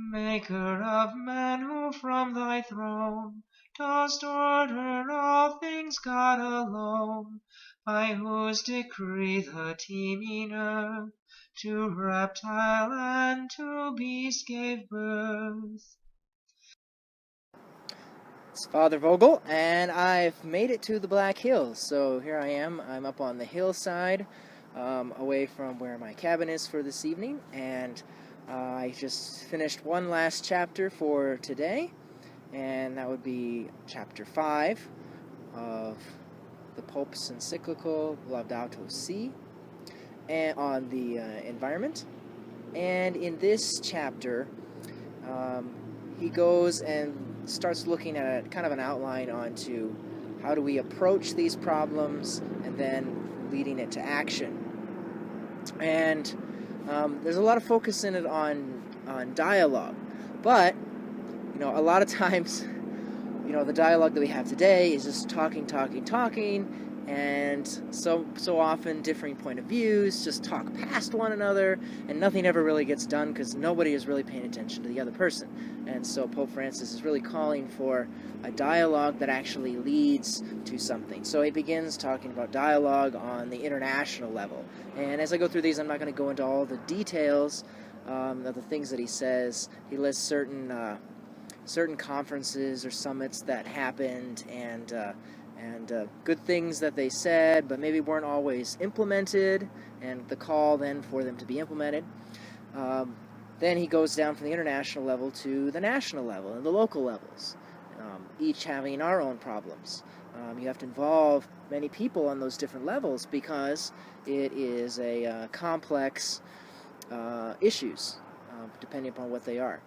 Maker of man, who from thy throne dost order all things, God alone, by whose decree the teeming earth to reptile and to beast gave birth. It's Father Vogel, and I've made it to the Black Hills. So here I am. I'm up on the hillside, away from where my cabin is for this evening, and I just finished one last chapter for today, and that would be chapter 5 of the Pope's Encyclical Laudato Si, and on the environment. And in this chapter, he goes and starts looking at kind of an outline onto how do we approach these problems and then leading it to action. And there's a lot of focus in it on dialogue, but a lot of times the dialogue that we have today is just talking, and so often differing point of views, just talk past one another, and nothing ever really gets done because nobody is really paying attention to the other person. And so Pope Francis is really calling for a dialogue that actually leads to something. So he begins talking about dialogue on the international level. And as I go through these, I'm not going to go into all the details of the things that he says. He lists certain conferences or summits that happened and good things that they said, but maybe weren't always implemented, and the call then for them to be implemented. Then he goes down from the international level to the national level and the local levels, each having our own problems. You have to involve many people on those different levels because it is a complex issues, depending upon what they are.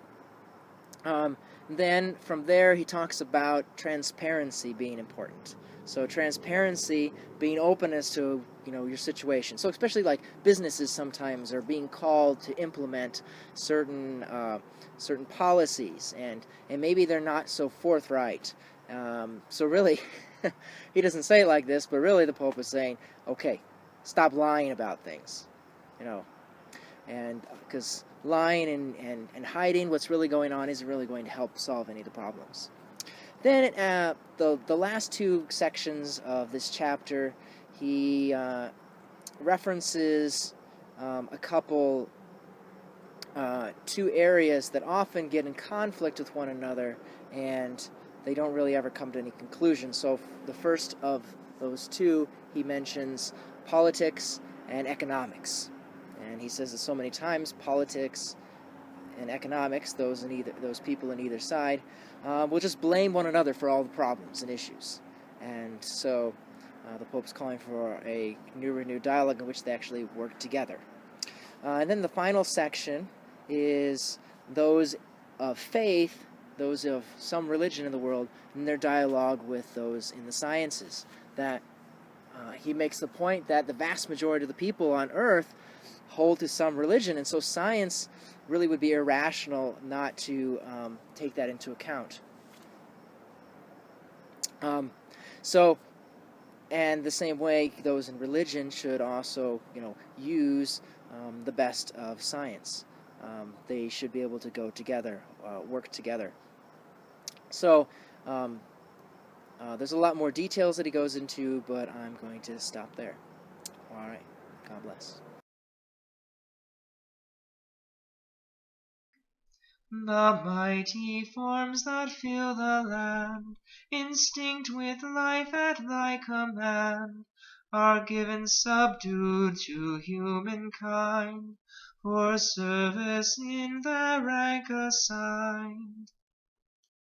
Then from there he talks about transparency being important. So transparency, being open as to your situation. So especially like businesses sometimes are being called to implement certain policies, and maybe they're not so forthright. So really, he doesn't say it like this, but really the Pope is saying, okay, stop lying about things, and because lying and hiding what's really going on isn't really going to help solve any of the problems. Then the last two sections of this chapter, he references a couple, two areas that often get in conflict with one another, and they don't really ever come to any conclusion. So the first of those two, he mentions politics and economics. And he says it so many times, politics and economics, those people in either side, will just blame one another for all the problems and issues. And so the Pope's calling for a renewed dialogue in which they actually work together. And then the final section is those of faith, those of some religion in the world, and their dialogue with those in the sciences. That he makes the point that the vast majority of the people on Earth hold to some religion, and so science really would be irrational not to take that into account. And the same way, those in religion should also, use the best of science. They should be able to go together, work together. So there's a lot more details that he goes into, but I'm going to stop there. All right. God bless. The mighty forms that fill the land, instinct with life at thy command, are given subdued to humankind, for service in their rank assigned.